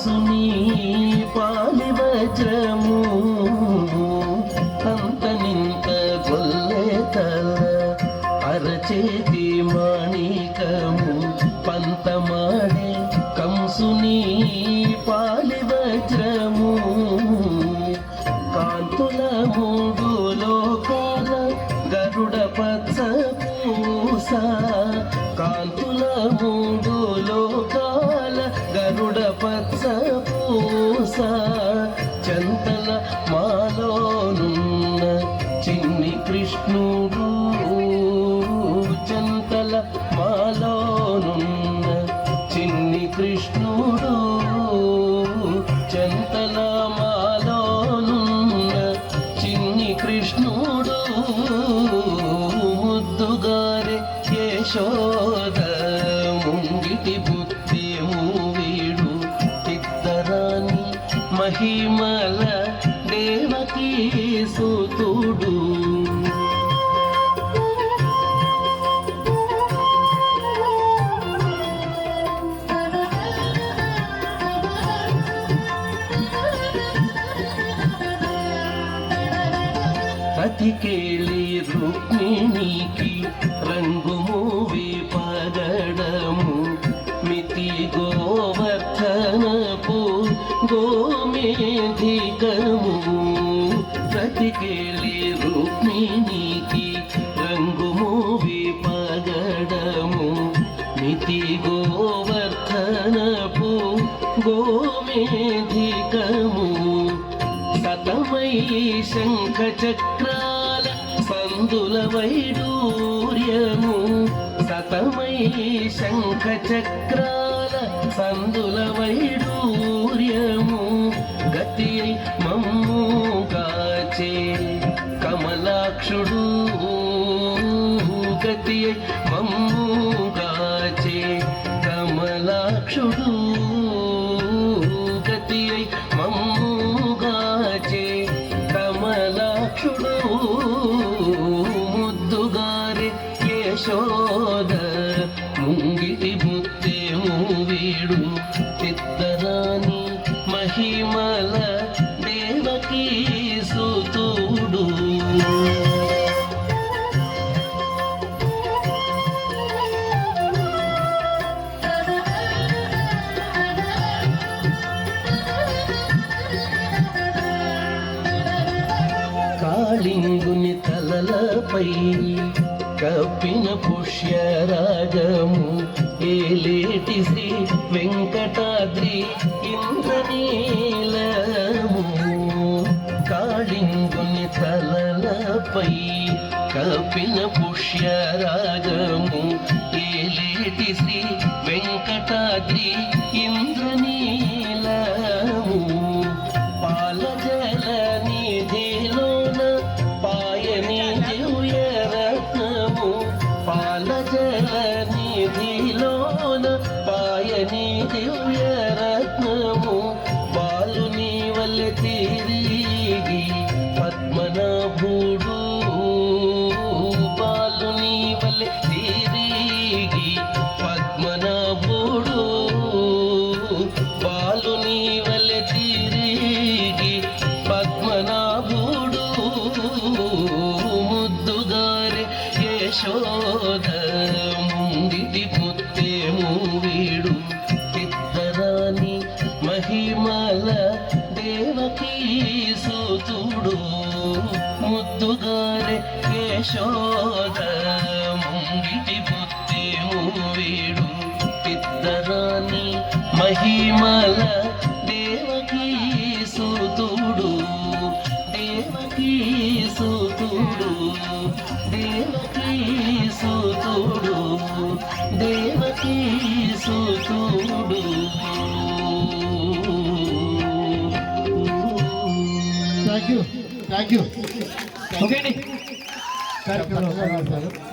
కంసుని పాలి వజ్రము అంతనింత గొల్లె తల అరచేతి మాణికము పంతమాడే కంసుని పాలి వజ్రము కాంతుల మూడు లోకాల గరుడ పచ్చ పూస కాంతుల మూడు లోకాల గరుడ పచ్చ పూస చంతల మాలోనున్న చిన్ని కృష్ణుడు చంతల మాలోనున్న చిన్ని కృష్ణుడు చంతల మాలోనున్న చిన్ని కృష్ణుడు ముద్దుగారే యశోద ముంగిటి బుద్ధి మూవీడు చిత్తరాని మహిమల దేవకీ సుతుడు అతికేళి రుక్మిణికి రంగు మూవి పగడము మితి గోవర్ధనపు గోమేధికము ప్రతికేళి రుక్మిణికి రంగు మూవి పగడము మితి గోవర్ధనపు గోమేధికము సతమై శంఖ చక్రాల సందుల వైడూర్యము సతమై శంఖ చక్రాల సందుల వైడూర్యము గతి మమ్ము గాచే కమలాక్షుడు గతి మమ్ము గాచే కమలాక్షుడు గతి మమ్ము కమలాక్షుడు ముద్దుగారే యశోద ముంగిటి బుద్ధి మూవీడు చిత్తరాని మహిమల దేవకీ సుతుడు కాళింగుని తలలపై కప్పిన పుష్యరాగము ఏలేటి శ్రీ వెంకటాద్రి ఇంద్రనీలము కాళింగుని తలలపై కప్పిన పుష్యరాగము ఏలేటి శ్రీ వెంకటాద్రి ఇంద్రనీలము పాలజల నిధిలోన పాయని దివ్యరత్నము పాలజల నిధిలోన పాయని దివ్యరత్నము బాలుని వల్లె తిరిగి పద్మనాభుడు బాలుని వల్లె తిరిగి పద్మనాభుడు బాలుని వల్లె తిరిగి పద్మనాభుడు ముద్దుగారే యశోద ముంగిటి బుద్ధి మూవీడు చిత్తరాని మహిమల దేవకీ సుతుడు ముద్దుగారే యశోద ముంగిటి బుద్ధి మూవీడు చిత్తరాని మహిమల దేవకీ సుతుడు దేవకీ సుతుడు దేవకీ సుతుడు దేవకీ సుతుడు థ్యాంక్ యూ ఓకే అండి కార్యక్రమం